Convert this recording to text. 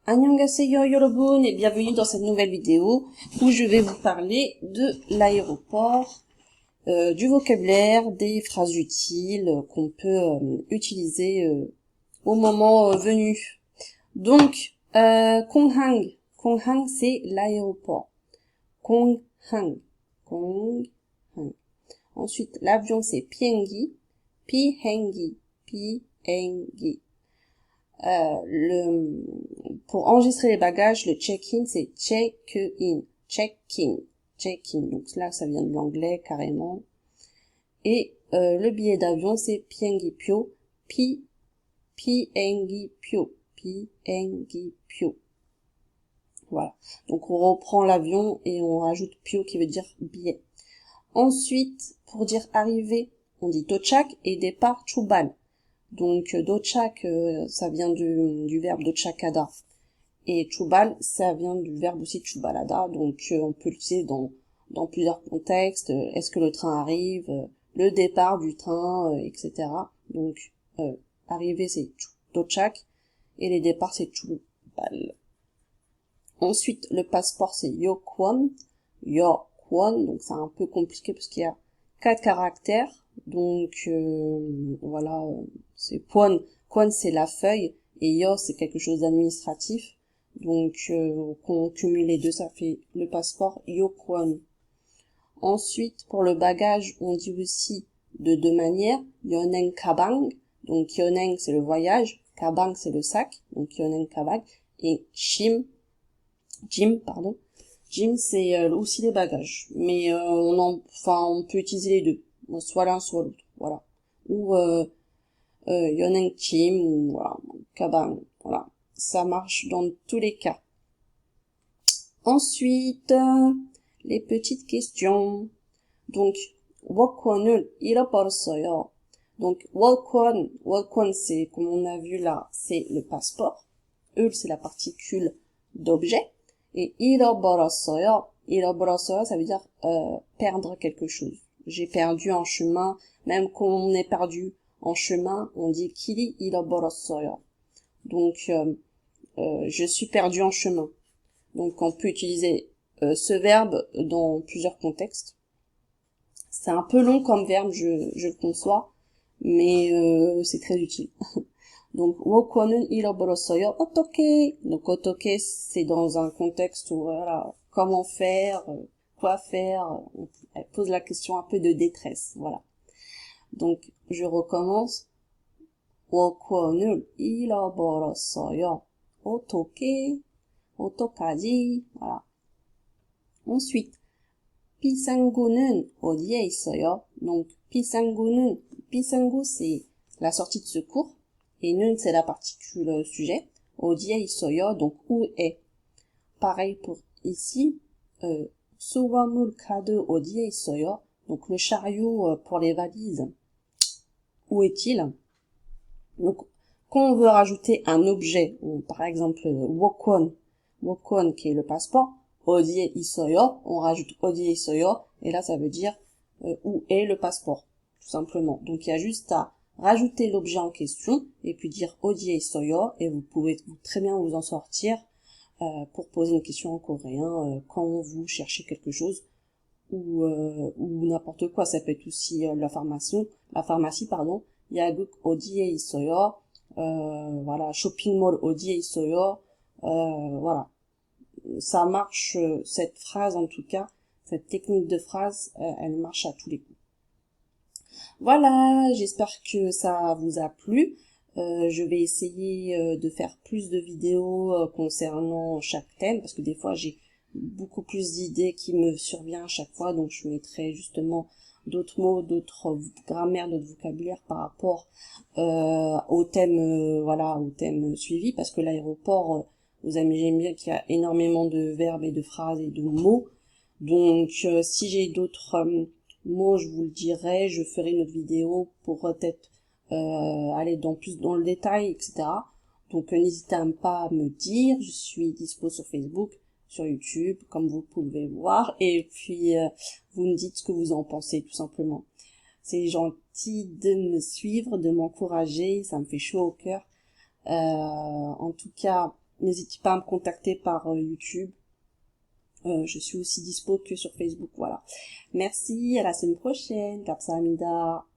Annyeonghaseyo yorobun et bienvenue dans cette nouvelle vidéo où je vais vous parler de l'aéroport, du vocabulaire, des phrases utiles qu'on peut utiliser au moment venu. Donc, Konghang. Konghang, c'est l'aéroport. Konghang. Konghang. Ensuite, l'avion, c'est Piengi. Pihengi. Pihengi. Pour enregistrer les bagages, le check-in, c'est check-in. Check-in. Check-in. Donc là, ça vient de l'anglais, carrément. Et le billet d'avion, c'est Piengi-pyo. Piengi-pyo. Piengi-pyo. Voilà. Donc on reprend l'avion et on rajoute pyo qui veut dire billet. Ensuite, pour dire arriver, on dit dochak et départ chubal. Donc dochak, ça vient du verbe dochakada. Et chubal, ça vient du verbe aussi chubalada. Donc on peut l'utiliser dans plusieurs contextes. Est-ce que le train arrive, le départ du train, etc. Donc arriver, c'est dochak et les départs, c'est chubal. Ensuite, le passeport, c'est yokwon. Yokwon, donc c'est un peu compliqué parce qu'il y a 4 caractères. Donc, voilà, c'est kwon. Kwon, c'est la feuille. Et yo, c'est quelque chose d'administratif. Donc, qu'on cumule les deux, ça fait le passeport yokwon. Ensuite, pour le bagage, on dit aussi de deux manières. Yoneng kabang. Donc, yoneng, c'est le voyage. Kabang, c'est le sac. Donc, yoneng kabang. Et Jim, c'est aussi les bagages. Mais on peut utiliser les deux. Soit l'un, soit l'autre. Voilà. Ou yoneng Jim, ou voilà, kabang. Voilà. Ça marche dans tous les cas. Ensuite, les petites questions. Donc, 월권을 잃어버렸어요. Donc, 월권, c'est, comme on a vu là, c'est le passeport. C'est la particule d'objet. Et 잃어버렸어요, ça veut dire perdre quelque chose. J'ai perdu en chemin. Même quand on est perdu en chemin, on dit 길이 잃어버렸어요. Donc, je suis perdu en chemin. Donc, on peut utiliser ce verbe dans plusieurs contextes. C'est un peu long comme verbe, je le conçois, mais c'est très utile. Donc, 월권은 잃어버렸어요. 어떻게? Donc, 어떻게, c'est dans un contexte où, voilà, comment faire, quoi faire. Elle pose la question un peu de détresse, voilà. Donc, je recommence. 월권을 잃어버렸어요. 어떻게? 어떡하지? Voilà. Ensuite, 비상구는 어디에 있어요? Donc, 비상구, c'est la sortie de secours. Et nun, c'est la particule sujet. 어디에 있어요? Donc, où est? Pareil pour ici. 수화물 카드 어디에 있어요? Donc, le chariot pour les valises. Où est-il? Donc, quand on veut rajouter un objet, par exemple, 월권 qui est le passeport, 어디에 있어요? On rajoute 어디에 있어요? Et là, ça veut dire où est le passeport, tout simplement. Donc, il y a juste à rajouter l'objet en question et puis dire 어디에 있어요, et vous pouvez très bien vous en sortir pour poser une question en coréen quand vous cherchez quelque chose ou n'importe quoi. Ça peut être aussi la pharmacie, 야국 어디에 있어요, voilà, 쇼핑몰 어디에 있어요, voilà. Ça marche, cette phrase en tout cas, cette technique de phrase, elle marche à tous les coups. Voilà, j'espère que ça vous a plu. Je vais essayer de faire plus de vidéos concernant chaque thème, parce que des fois j'ai beaucoup plus d'idées qui me surviennent à chaque fois, donc je mettrai justement d'autres mots, d'autres grammaires, d'autres vocabulaire par rapport au thème, voilà, au thème suivi, parce que l'aéroport, vous imaginez bien qu'il y a énormément de verbes et de phrases et de mots. Donc si j'ai d'autres mots, je vous le dirai, je ferai une autre vidéo pour peut-être aller plus dans le détail, etc. Donc n'hésitez pas à me dire, je suis dispo sur Facebook, sur YouTube, comme vous pouvez voir, et puis vous me dites ce que vous en pensez, tout simplement. C'est gentil de me suivre, de m'encourager, ça me fait chaud au cœur. En tout cas, n'hésitez pas à me contacter par YouTube. Je suis aussi dispo que sur Facebook, voilà. Merci, à la semaine prochaine. 감사합니다.